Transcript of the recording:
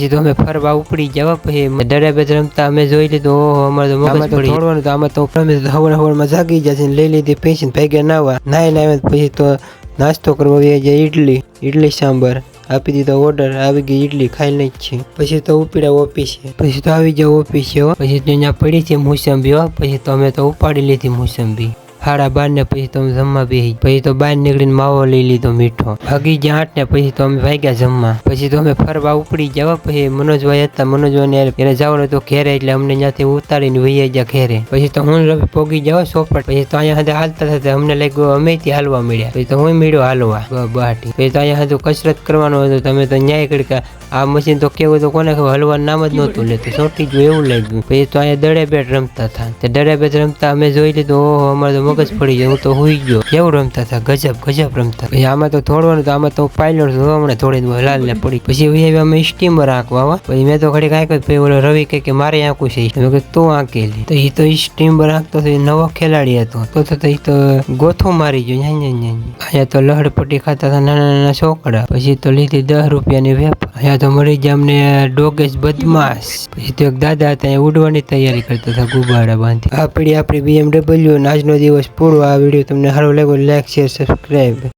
પછી તો અમે ફરવા ઉપડી જવા, પછી દડાબેટ રમતા અમે જોઈ લીધું. ઓહો, અમારે તો મગજ પડી થોડવાનું તો આમાં તો હવારમાં જાગી જશે, લઈ લીધી પૈસા ભેગા નાવા નાય પછી તો નાસ્તો કરવા જાય. ઇડલી સાંભર આપી દીધો ઓર્ડર, આવી ગઈ ઇડલી ખાઈ લઈ છે. પછી તો ઉપડ્યા ઓફિસે, પછી તો આવી જાવ ઓફિસે. પછી તો અહીંયા પડી છે મોસંબી. પછી તો અમે તો ઉપાડી લીધી મોસંબી 12:30 ને. પછી તો અમે જમવા બેસી. પછી તો બહાર નીકળીને માવો લઈ લીધો મીઠો. ભાગી ગયા 8 ને. પછી તો અમે ભાગ્યા જમવા. પછી તો અમે ફરવા ઉપડી જવા. પછી મનોજભાઈ હતા, મનોજભાઈ એને જવાનું તો ઘેરે, એટલે અમને ત્યાંથી ઉતારીને વહી ગયા ઘેરે. પછી તો હું રવિ પોગી જવા ચોપટ. પછી તો અહીંયા હાલતા થતા અમને લાગ્યું અમે ત્યાં હાલવા મળ્યા. પછી તો હું મળ્યો હાલવા બહાટી. પછી તો અહીંયા કસરત કરવાનું હતું. તમે તો ન્યાય કરી આ મશીન તો કેવું તો કોને ખબર, હલવાનું નામ જ નહોતું લેતું, ચોટી ગયું એવું લાગ્યું. પછી તો અહીંયા દડાબેટ રમતા હતા. દડાબેટ રમતા અમે જોઈ લીધું. ઓહો, અમારે તો મગજ પડી ગયો. હું તો હુઈ ગયો. કેવું રમતા હતા, ગજબ રમતા. પછી આમાં તો થોડવાનું તો આમાં તો પાયલોટ હમણાં થોડી લાલ ને પડી. પછી અમે સ્ટીમર આંકવા. પછી મેં તો ઘડી કાંઈક પછી ઓલો રવિ કે મારે આંકું છે, તું આંકેલી. તો એ તો સ્ટીમર આંકતો નવો ખેલાડી હતો. તો એ તો ગોથો મારી ગયો. અહીંયા તો લહડપટ્ટી ખાતા હતા નાના છોકરા. પછી તો લીધી 10 રૂપિયાની વેપાર. અહીંયા તો મળી જાય અમને ડોગેશ બદમાશ. પછી તો એક દાદા હતા ઉડવાની તૈયારી કરતા હતા ગુબાડા બાંધી. આપણી BMW. આજનો દિવસ પૂરો. આ વિડીયો તમને સારો લાગ્યો, લાઈક શેર સબસ્ક્રાઈબ.